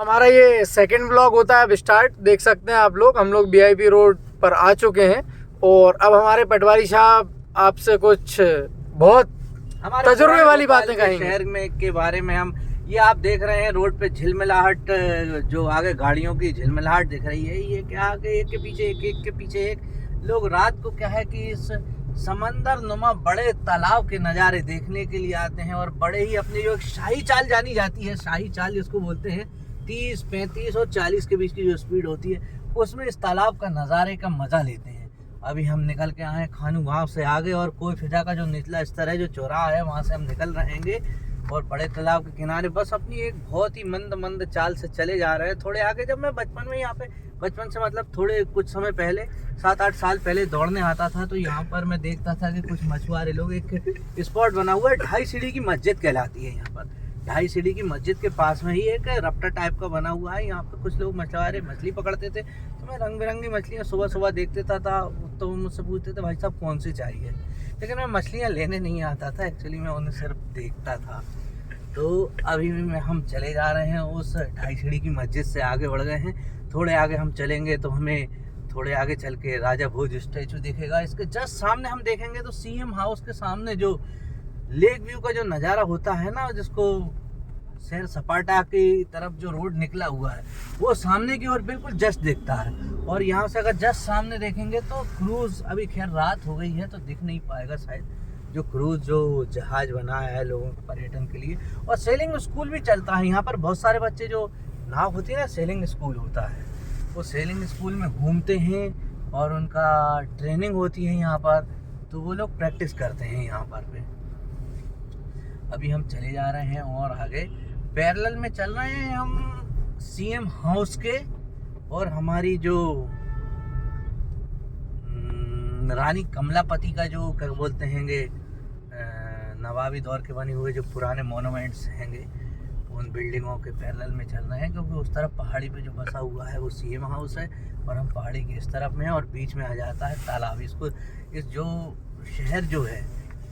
हमारा ये second blog होता है अब स्टार्ट। देख सकते हैं आप लोग, हम लोग बीआईपी रोड पर आ चुके हैं और अब हमारे पटवारी साहब आपसे कुछ बहुत तजुर्बे वाली बातें कहेंगे शहर में के बारे में। हम ये आप देख रहे हैं रोड पे झिलमिलाहट, जो आगे गाड़ियों की झिलमिलाहट दिख रही है, ये क्या आगे एक के पीछे एक के पीछे एक। लोग रात को क्या है कि इस समंदर नुमा बड़े तालाब के नज़ारे देखने के लिए आते हैं और बड़े ही अपनी जो एक शाही चाल जानी जाती है, शाही चाल जिसको बोलते हैं, 30, 35 और 40 के बीच की जो स्पीड होती है, उसमें इस तालाब का नज़ारे का मज़ा लेते हैं। अभी हम निकल के आए खानू गांव से आगे और कोई फिजा का जो निचला स्तर है, जो चौराहा है, वहाँ से हम निकल रहेंगे और बड़े तालाब के किनारे बस अपनी एक बहुत ही मंद चाल से चले जा रहे हैं। थोड़े आगे जब मैं बचपन में यहाँ पे, बचपन से मतलब थोड़े कुछ समय पहले, 7-8 साल पहले दौड़ने आता था, तो यहाँ पर मैं देखता था कि कुछ मछुआरे लोग, एक स्पॉट बना हुआ है, 2.5 सीढ़ी की मस्जिद कहलाती है यहाँ पर। 2.5 सीढ़ी की मस्जिद के पास में ही एक रपटा टाइप का बना हुआ है। यहाँ पे कुछ लोग मछुआरे मछली पकड़ते थे, तो मैं रंग बिरंगी मछलियाँ सुबह देखते था, तो वो मुझसे पूछते थे भाई साहब कौन सी चाहिए, लेकिन मैं मछलियाँ लेने नहीं आता था, एक्चुअली मैं उन्हें सिर्फ देखता था। तो अभी भी हम चले जा रहे हैं उस 2.5 सीढ़ी की मस्जिद से आगे बढ़ गए हैं। थोड़े आगे हम चलेंगे तो हमें थोड़े आगे चल के राजा भोज स्टैचू दिखेगा। इसके जस्ट सामने हम देखेंगे तो सीएम हाउस के सामने जो लेक व्यू का जो नज़ारा होता है ना, जिसको सैर सपाटा की तरफ जो रोड निकला हुआ है, वो सामने की ओर बिल्कुल जस्ट दिखता है। और यहाँ से अगर जस्ट सामने देखेंगे तो क्रूज, अभी खैर रात हो गई है तो दिख नहीं पाएगा शायद, जो क्रूज जो जहाज बनाया है लोगों के पर्यटन के लिए। और सेलिंग स्कूल भी चलता है यहाँ पर। बहुत सारे बच्चे, जो नाव होती है ना, सेलिंग स्कूल होता है, वो सेलिंग स्कूल में घूमते हैं और उनका ट्रेनिंग होती है यहाँ पर, तो वो लोग प्रैक्टिस करते हैं यहाँ पर पे। अभी हम चले जा रहे हैं और आगे पैरेलल में चल रहे हैं हम सीएम हाउस के, और हमारी जो रानी कमलापति का जो क्या बोलते हैंगे, नवाबी दौर के बने हुए जो पुराने मोनूमेंट्स हैंगे, उन बिल्डिंगों के पैरेलल में चल रहे हैं, क्योंकि उस तरफ पहाड़ी पे जो बसा हुआ है वो सीएम हाउस है और हम पहाड़ी के इस तरफ में हैं और बीच में आ जाता है तालाब। इसको, इस जो शहर जो है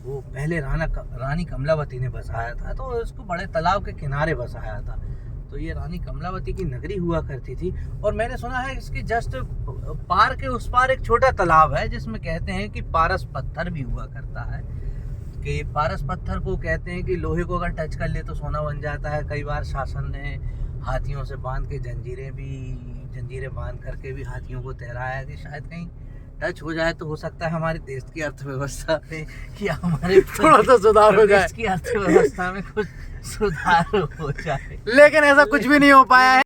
वो पहले रानी कमलावती ने बसाया था, तो इसको बड़े तालाब के किनारे बसाया था। तो ये रानी कमलावती की नगरी हुआ करती थी। और मैंने सुना है इसके जस्ट पार के उस पार एक छोटा तालाब है, जिसमें कहते हैं कि पारस पत्थर भी हुआ करता है, कि पारस पत्थर को कहते हैं कि लोहे को अगर टच कर ले तो सोना बन जाता है। कई बार शासन ने हाथियों से बांध के जंजीरें बांध करके भी हाथियों को तैराया कि शायद कहीं टच हो जाए तो हो सकता है हमारे देश की अर्थव्यवस्था में या हमारे थोड़ा सा सुधार हो जाए, देश की अर्थव्यवस्था में कुछ सुधार हो जाए, लेकिन ऐसा कुछ भी नहीं हो पाया है।